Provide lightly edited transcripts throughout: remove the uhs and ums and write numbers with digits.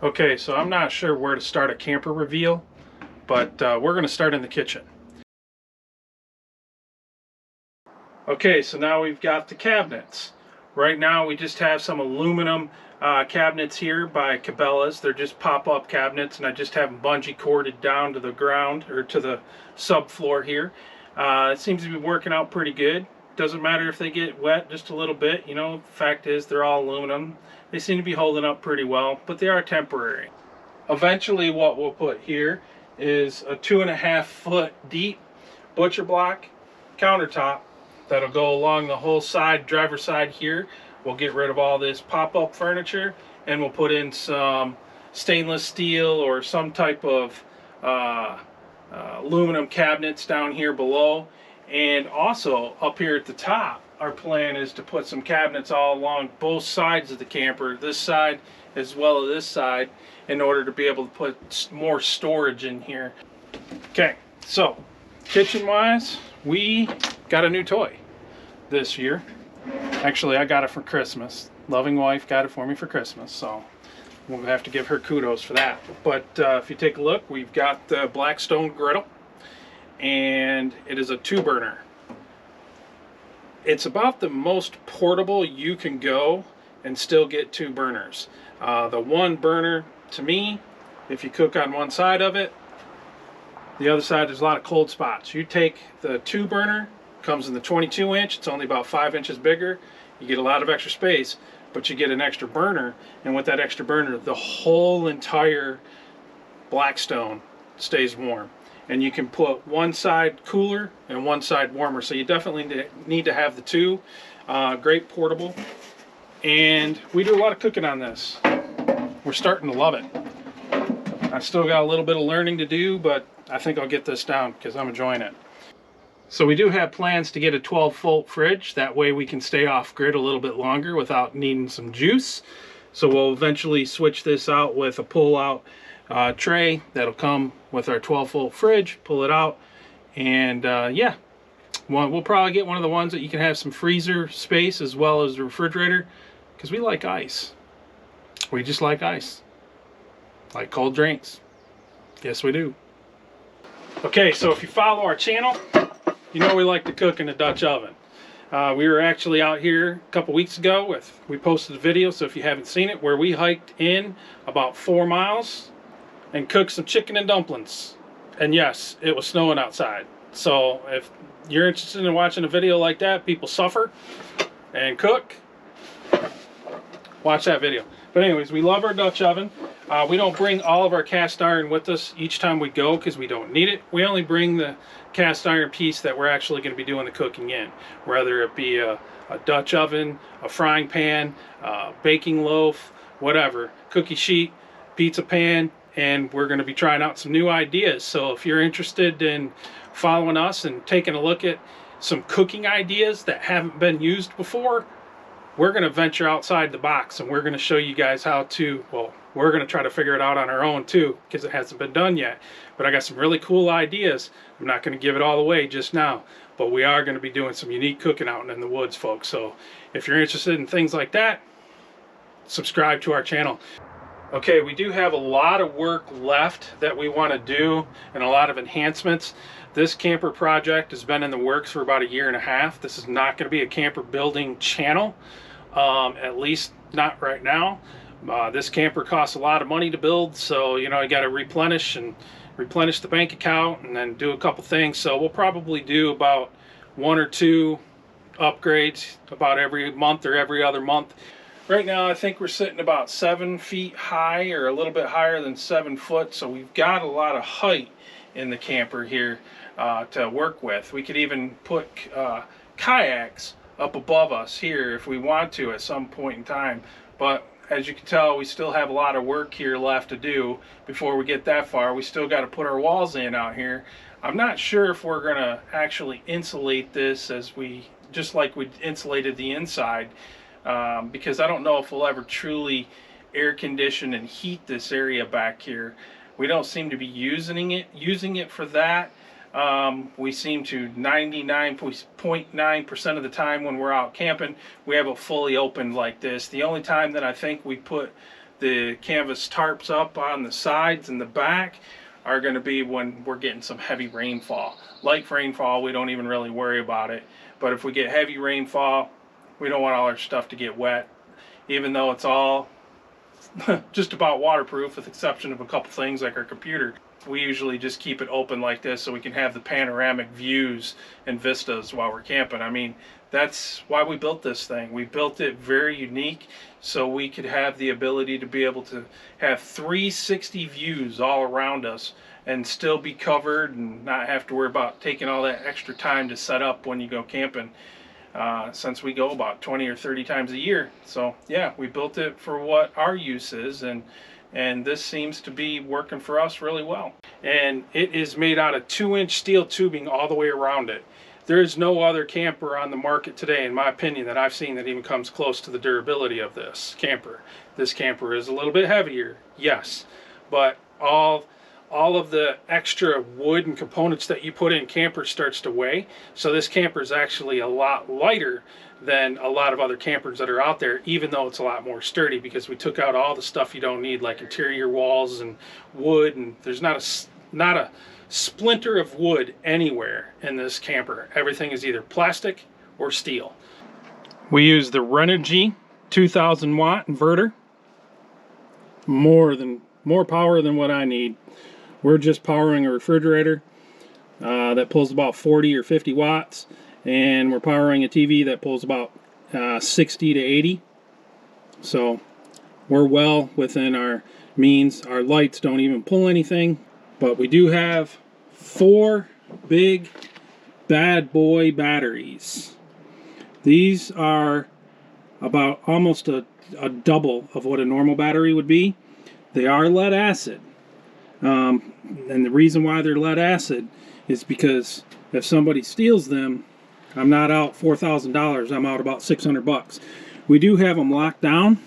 Okay, so I'm not sure where to start a camper reveal, but we're going to start in the kitchen. Okay, so now we've got the cabinets. Right now we just have some aluminum cabinets here by Cabela's. They're just pop-up cabinets, and I just have them bungee corded down to the ground, or to the subfloor here. It seems to be working out pretty good. Doesn't matter if they get wet just a little bit. You know, the fact is they're all aluminum. They seem to be holding up pretty well, but they are temporary. Eventually what we'll put here is a 2.5 foot deep butcher block countertop that'll go along the whole side, driver's side here. We'll get rid of all this pop-up furniture, and we'll put in some stainless steel or some type of aluminum cabinets down here below. And also up here at the top, our plan is to put some cabinets all along both sides of the camper, this side as well as this side, in order to be able to put more storage in here. Okay, so kitchen wise, we got a new toy this year. Actually, I got it for Christmas. Loving wife got it for me for Christmas, so we'll have to give her kudos for that. But if you take a look, we've got the Blackstone griddle, and it is a 2-burner. It's about the most portable you can go and still get 2 burners. The 1 burner, to me, if you cook on one side of it, the other side there's a lot of cold spots. You take the 2 burner, comes in the 22 inch, it's only about 5 inches bigger. You get a lot of extra space, but you get an extra burner, and with that extra burner, the whole entire Blackstone stays warm. And you can put one side cooler and one side warmer, so you definitely need to have the 2. Great portable, and we do a lot of cooking on this. We're starting to love it. I still got a little bit of learning to do, but I think I'll get this down because I'm enjoying it. So we do have plans to get a 12-volt fridge. That way we can stay off grid a little bit longer without needing some juice. So we'll eventually switch this out with a pull-out tray that'll come with our 12-volt fridge. Pull it out, and yeah, we'll probably get one of the ones that you can have some freezer space as well as the refrigerator, because we like ice. We just like ice. Like cold drinks. Yes, we do. Okay, so if you follow our channel, you know we like to cook in a Dutch oven. We were actually out here a couple weeks ago. We posted a video, so if you haven't seen it, where we hiked in about 4 miles and cooked some chicken and dumplings. And yes, it was snowing outside. So if you're interested in watching a video like that, people suffer and cook, watch that video. But anyways, we love our Dutch oven. We don't bring all of our cast iron with us each time we go because we don't need it. We only bring the cast iron piece that we're actually going to be doing the cooking in, whether it be a Dutch oven, a frying pan, a baking loaf, whatever, cookie sheet, pizza pan, and we're going to be trying out some new ideas. So if you're interested in following us and taking a look at some cooking ideas that haven't been used before, we're going to venture outside the box, and we're going to show you guys how to, well, we're going to try to figure it out on our own too, because it hasn't been done yet. But I got some really cool ideas. I'm not going to give it all away just now, but we are going to be doing some unique cooking out in the woods, folks. So if you're interested in things like that, subscribe to our channel. Okay, we do have a lot of work left that we want to do, and a lot of enhancements. This camper project has been in the works for about 1.5 years. This is not going to be a camper building channel, at least not right now. This camper costs a lot of money to build, so you know, you got to replenish the bank account and then do a couple things. So we'll probably do about 1 or 2 upgrades about every month or every other month. Right now I think we're sitting about 7 feet high, or a little bit higher than 7 foot, so we've got a lot of height in the camper here to work with. We could even put kayaks up above us here if we want to at some point in time, but as you can tell, we still have a lot of work here left to do before we get that far. We still got to put our walls in out here. I'm not sure if we're gonna actually insulate this just like we insulated the inside, because I don't know if we'll ever truly air condition and heat this area back here. We don't seem to be using it for that. We seem to 99.9% of the time when we're out camping, we have it fully open like this. The only time that I think we put the canvas tarps up on the sides and the back are going to be when we're getting some heavy rainfall. Light rainfall, we don't even really worry about it. But if we get heavy rainfall, we don't want all our stuff to get wet, even though it's all just about waterproof with the exception of a couple things like our computer. We usually just keep it open like this so we can have the panoramic views and vistas while we're camping. I mean, that's why we built this thing. We built it very unique so we could have the ability to be able to have 360 views all around us and still be covered and not have to worry about taking all that extra time to set up when you go camping, since we go about 20 or 30 times a year. So yeah, we built it for what our use is, and this seems to be working for us really well. And it is made out of 2-inch steel tubing all the way around it. There is no other camper on the market today, in my opinion, that I've seen that even comes close to the durability of this camper. This camper is a little bit heavier, yes, but all of the extra wood and components that you put in camper starts to weigh. So this camper is actually a lot lighter than a lot of other campers that are out there, even though it's a lot more sturdy, because we took out all the stuff you don't need, like interior walls and wood, and there's not a splinter of wood anywhere in this camper. Everything is either plastic or steel. We use the Renogy 2000 watt inverter. More power than what I need. We're just powering a refrigerator that pulls about 40 or 50 watts, and we're powering a TV that pulls about 60 to 80. So we're well within our means. Our lights don't even pull anything. But we do have 4 big bad boy batteries. These are about almost a double of what a normal battery would be. They are lead acid. And the reason why they're lead acid is because if somebody steals them, I'm not out $4,000, I'm out about $600. We do have them locked down,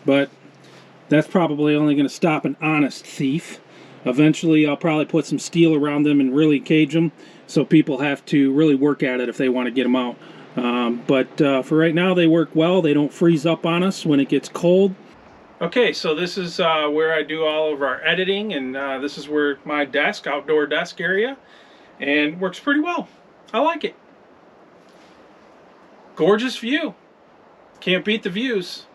but that's probably only going to stop an honest thief. Eventually I'll probably put some steel around them and really cage them, so people have to really work at it if they want to get them out. But for right now they work well. They don't freeze up on us when it gets cold. Okay, so this is where I do all of our editing, and this is where my desk, outdoor desk area, and works pretty well. I like it. Gorgeous view. Can't beat the views.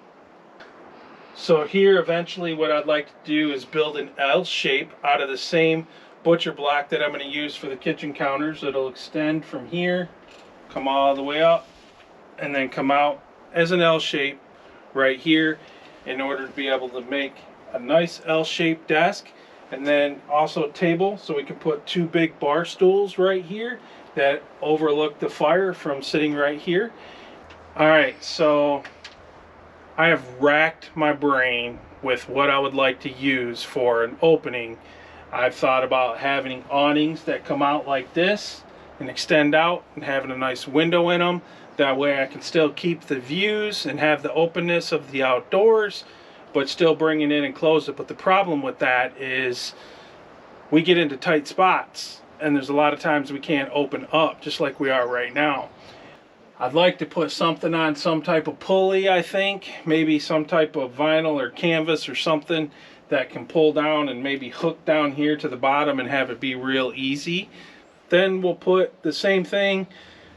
So here eventually what I'd like to do is build an L shape out of the same butcher block that I'm going to use for the kitchen counters. It'll extend from here, come all the way up, and then come out as an L shape right here in order to be able to make a nice L-shaped desk, and then also a table so we can put 2 big bar stools right here that overlook the fire from sitting right here. Alright, so I have racked my brain with what I would like to use for an opening. I've thought about having awnings that come out like this and extend out and having a nice window in them. That way I can still keep the views and have the openness of the outdoors, but still bring it in and close it. But the problem with that is we get into tight spots, and there's a lot of times we can't open up just like we are right now. I'd like to put something on some type of pulley, I think. Maybe some type of vinyl or canvas or something that can pull down and maybe hook down here to the bottom and have it be real easy. Then we'll put the same thing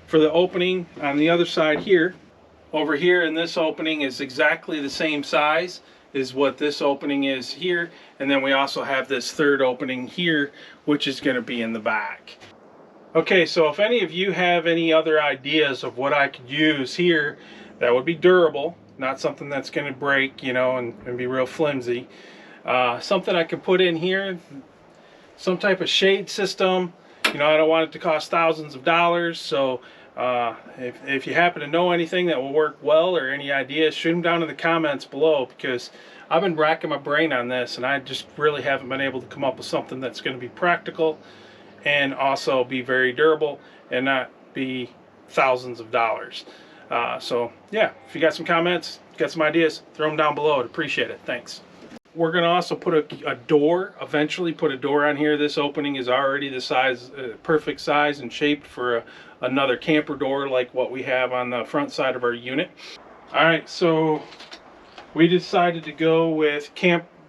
for the opening on the other side here. Over here in this opening is exactly the same size as what this opening is here. And then we also have this third opening here, which is going to be in the back. Okay, so if any of you have any other ideas of what I could use here that would be durable, not something that's going to break, you know, and be real flimsy, something I can put in here, some type of shade system. You know, I don't want it to cost thousands of dollars, so if you happen to know anything that will work well or any ideas, shoot them down in the comments below, because I've been racking my brain on this and I just really haven't been able to come up with something that's going to be practical and also be very durable and not be thousands of dollars. So yeah, if you got some comments, got some ideas, throw them down below. I'd appreciate it. Thanks. We're going to also put a door, eventually put a door on here. This opening is already the size, perfect size and shaped for another camper door like what we have on the front side of our unit. Alright, so We decided to go with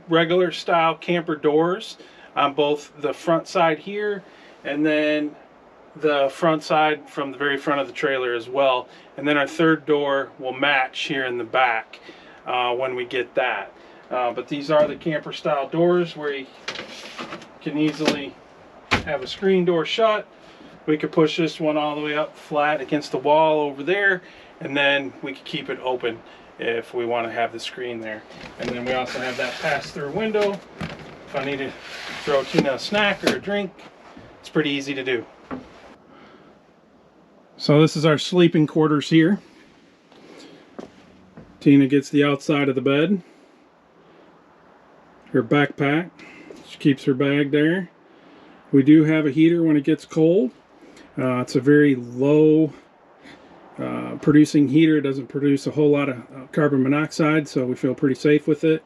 regular style camper doors on both the front side here and then the front side from the very front of the trailer as well. And then our third door will match here in the back when we get that. But these are the camper style doors where you can easily have a screen door shut. We could push this one all the way up flat against the wall over there, and then we could keep it open if we want to have the screen there. And then we also have that pass-through window. If I need to throw Tina a snack or a drink, it's pretty easy to do. So this is our sleeping quarters here. Tina gets the outside of the bed. Her backpack, she keeps her bag there. We do have a heater when it gets cold. It's a very low producing heater. It doesn't produce a whole lot of carbon monoxide, so we feel pretty safe with it.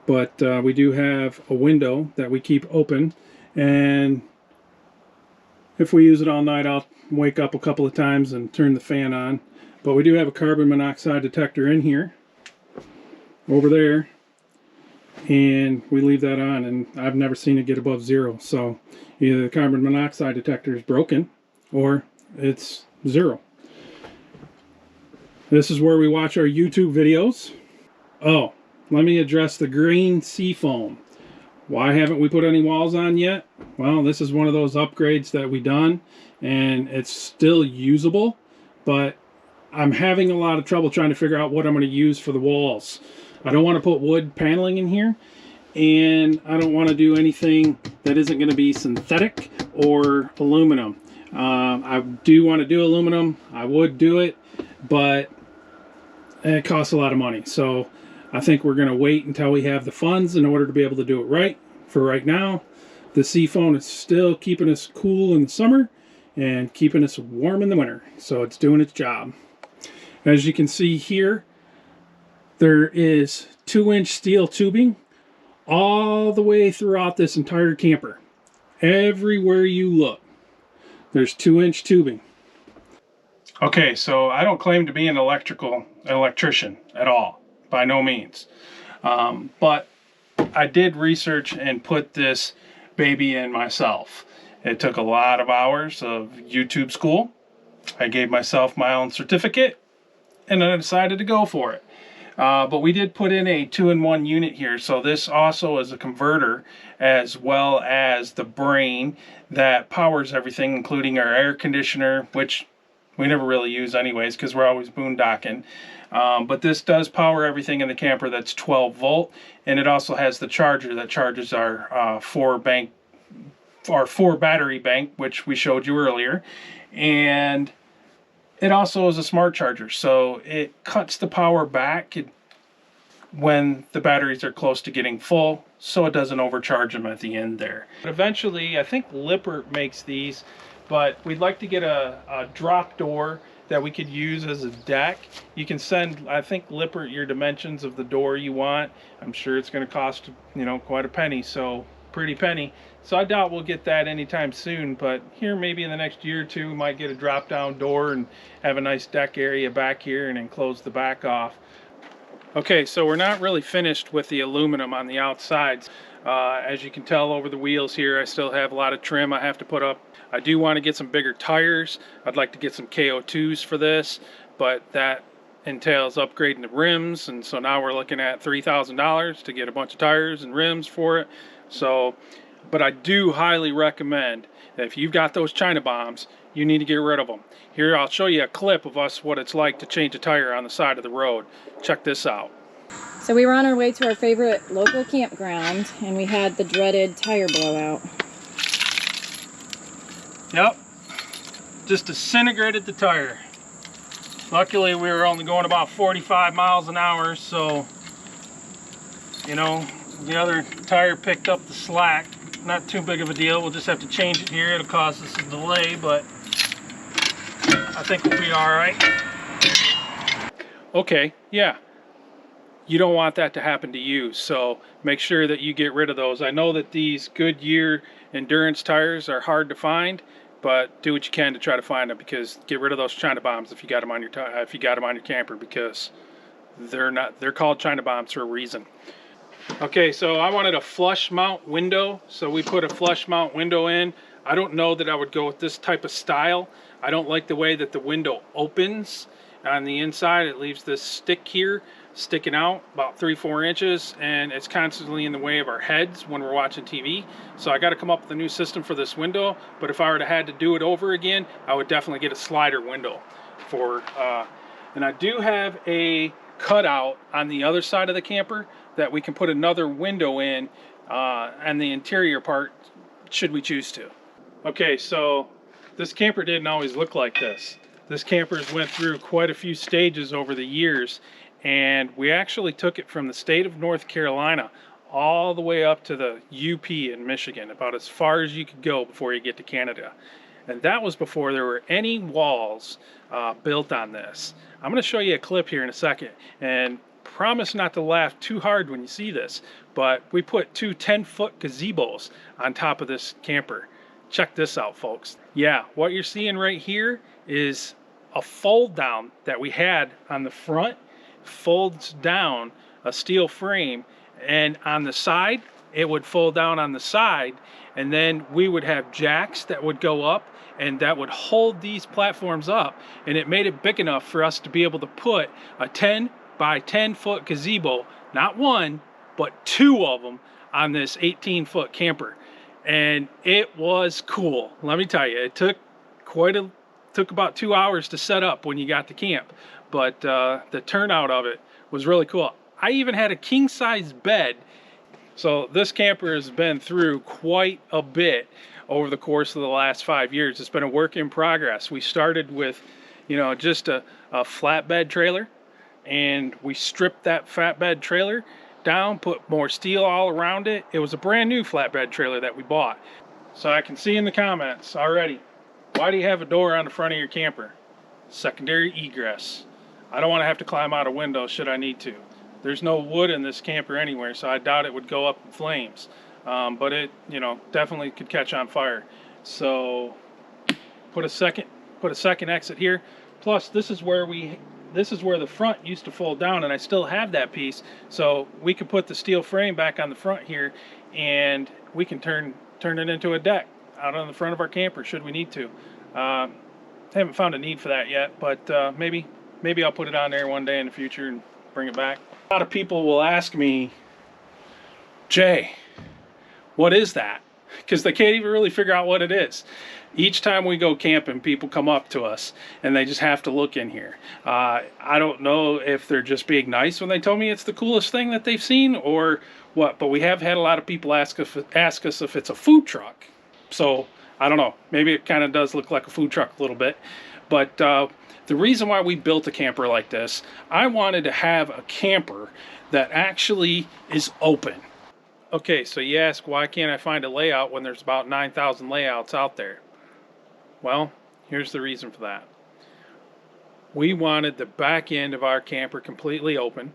But we do have a window that we keep open, and if we use it all night, I'll wake up a couple of times and turn the fan on. But we do have a carbon monoxide detector in here, over there, and we leave that on, and I've never seen it get above 0. So either the carbon monoxide detector is broken or it's 0. This is where we watch our YouTube videos. Oh, let me address the green sea foam. Why haven't we put any walls on yet? Well, this is one of those upgrades that we done, and it's still usable, but I'm having a lot of trouble trying to figure out what I'm going to use for the walls. I don't want to put wood paneling in here, and I don't want to do anything that isn't going to be synthetic or aluminum. I do want to do aluminum. I would do it, but it costs a lot of money. So I think we're going to wait until we have the funds in order to be able to do it right. For right now, the sea foam is still keeping us cool in the summer and keeping us warm in the winter. So it's doing its job. As you can see here, there is 2-inch steel tubing all the way throughout this entire camper. Everywhere you look, there's 2-inch tubing. Okay, so I don't claim to be an electrician at all, by no means. But I did research and put this baby in myself. It took a lot of hours of YouTube school. I gave myself my own certificate, and then I decided to go for it. But we did put in a 2-in-1 unit here, so this also is a converter as well as the brain that powers everything, including our air conditioner, which we never really use anyways because we're always boondocking. But this does power everything in the camper. That's 12 volt, and it also has the charger that charges our 4 battery bank, which we showed you earlier, and it also is a smart charger, so it cuts the power back when the batteries are close to getting full, so it doesn't overcharge them at the end there. But eventually, I think Lippert makes these, but we'd like to get a drop door that we could use as a deck. You can send, I think, Lippert your dimensions of the door you want. I'm sure it's going to cost, quite a penny, so pretty penny. So I doubt we'll get that anytime soon, but here maybe in the next year or two we might get a drop down door and have a nice deck area back here and then close the back off. Okay, so we're not really finished with the aluminum on the outsides. As you can tell over the wheels here, I still have a lot of trim I have to put up. I do want to get some bigger tires. I'd like to get some KO2s for this, but that entails upgrading the rims, and so now we're looking at $3,000 to get a bunch of tires and rims for it. So, but I do highly recommend that if you've got those China bombs, you need to get rid of them. Here, I'll show you a clip of what it's like to change a tire on the side of the road. Check this out. So we were on our way to our favorite local campground, and we had the dreaded tire blowout. Yep, just disintegrated the tire. Luckily, we were only going about 45 miles an hour, so, the other tire picked up the slack. Not too big of a deal. We'll just have to change it here. It'll cause us a delay, but I think we'll be all right. Okay, yeah. You don't want that to happen to you, so make sure that you get rid of those. I know that these Goodyear endurance tires are hard to find, but do what you can to try to find them, because get rid of those China bombs if you got them on your camper, because They're called China bombs for a reason. Okay, so I wanted a flush mount window, so we put a flush mount window in. I don't know that I would go with this type of style. I don't like the way that the window opens on the inside. It leaves this stick here sticking out about 3-4 inches, and it's constantly in the way of our heads when we're watching TV. So I got to come up with a new system for this window, but if I were to had to do it over again, I would definitely get a slider window for and I do have a cutout on the other side of the camper that we can put another window in and the interior part should we choose to. Okay, so this camper didn't always look like this. This camper's went through quite a few stages over the years, and we actually took it from the state of North Carolina all the way up to the UP in Michigan, about as far as you could go before you get to Canada. And that was before there were any walls built on this. I'm going to show you a clip here in a second, and promise not to laugh too hard when you see this, but we put two 10-foot gazebos on top of this camper. Check this out, folks. Yeah, what you're seeing right here is a fold down that we had on the front. Folds down a steel frame, and on the side it would fold down on the side, and then we would have jacks that would go up and that would hold these platforms up, and it made it big enough for us to be able to put a 10 by 10-foot gazebo, not one but two of them, on this 18-foot camper. And it was cool, let me tell you. It took about 2 hours to set up when you got to camp, but the turnout of it was really cool. I even had a king-size bed. So this camper has been through quite a bit over the course of the last 5 years. It's been a work in progress. We started with, just a flatbed trailer, and we stripped that flatbed trailer down, put more steel all around it. It was a brand new flatbed trailer that we bought. So I can see in the comments already, why do you have a door on the front of your camper? Secondary egress. I don't want to have to climb out a window should I need to. There's no wood in this camper anywhere, so I doubt it would go up in flames. But it, definitely could catch on fire. So put a second exit here. Plus, this is where the front used to fold down, and I still have that piece. So we could put the steel frame back on the front here, and we can turn it into a deck out on the front of our camper should we need to. Haven't found a need for that yet, but maybe I'll put it on there one day in the future and bring it back. A lot of people will ask me, Jay, what is that? Because they can't even really figure out what it is. Each time we go camping, people come up to us and they just have to look in here. I don't know if they're just being nice when they tell me it's the coolest thing that they've seen or what, but we have had a lot of people ask us if it's a food truck. So I don't know, maybe it kind of does look like a food truck a little bit. But the reason why we built a camper like this, I wanted to have a camper that actually is open. Okay, so you ask, why can't I find a layout when there's about 9,000 layouts out there? Well, here's the reason for that. We wanted the back end of our camper completely open.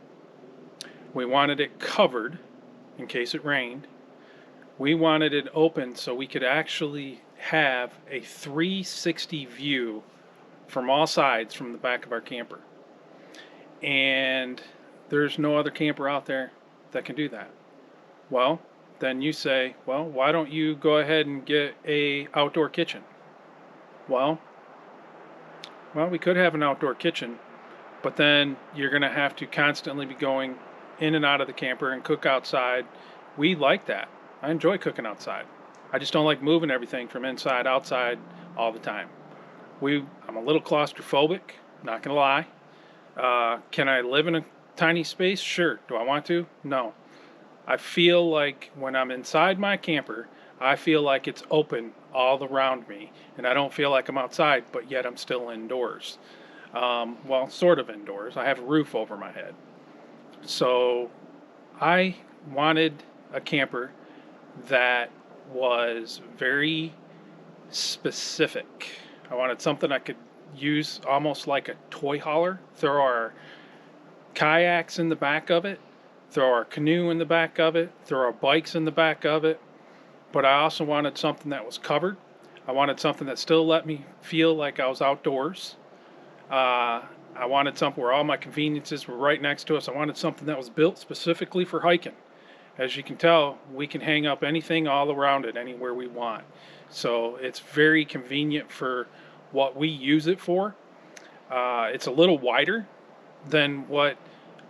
We wanted it covered in case it rained. We wanted it open so we could actually have a 360 view from all sides from the back of our camper. And there's no other camper out there that can do that. Well, then you say, well, why don't you go ahead and get a outdoor kitchen? Well, we could have an outdoor kitchen, but then you're going to have to constantly be going in and out of the camper and cook outside. We like that. I enjoy cooking outside. I just don't like moving everything from inside outside all the time. I'm a little claustrophobic, not going to lie. Can I live in a tiny space? Sure. Do I want to? No. I feel like when I'm inside my camper, I feel like it's open all around me, and I don't feel like I'm outside, but yet I'm still indoors. Well, sort of indoors. I have a roof over my head. So I wanted a camper that was very specific. I wanted something I could use almost like a toy hauler. Throw our kayaks in the back of it, throw our canoe in the back of it, throw our bikes in the back of it. But I also wanted something that was covered. I wanted something that still let me feel like I was outdoors. I wanted something where all my conveniences were right next to us. I wanted something that was built specifically for hiking. As you can tell, we can hang up anything all around it anywhere we want. So it's very convenient for what we use it for. It's a little wider than what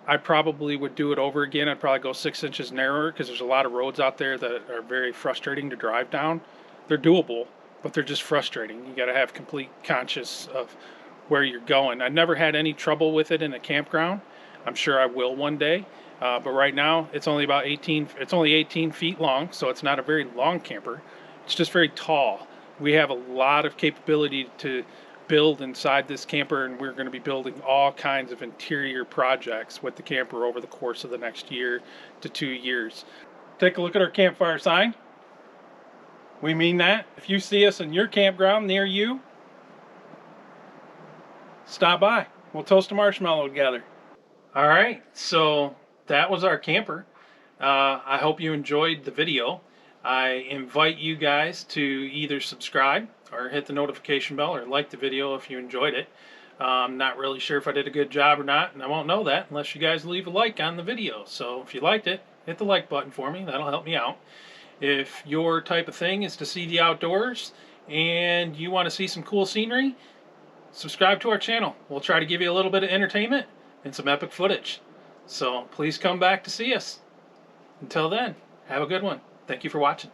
I probably would do it over again. I'd probably go 6 inches narrower because there's a lot of roads out there that are very frustrating to drive down. They're doable, but they're just frustrating. You got to have complete conscious of where you're going. I never had any trouble with it in a campground. I'm sure I will one day. But right now it's only about 18 feet long, so it's not a very long camper. It's just very tall. We have a lot of capability to build inside this camper, and we're going to be building all kinds of interior projects with the camper over the course of the next year to 2 years. Take a look at our campfire sign. We mean that. If you see us in your campground near you, stop by. We'll toast a marshmallow together. All right, so that was our camper. I hope you enjoyed the video. I invite you guys to either subscribe or hit the notification bell or like the video if you enjoyed it. I'm not really sure if I did a good job or not, and I won't know that unless you guys leave a like on the video. So if you liked it, hit the like button for me. That'll help me out. If your type of thing is to see the outdoors and you want to see some cool scenery, subscribe to our channel. We'll try to give you a little bit of entertainment and some epic footage. So please come back to see us. Until then, have a good one. Thank you for watching.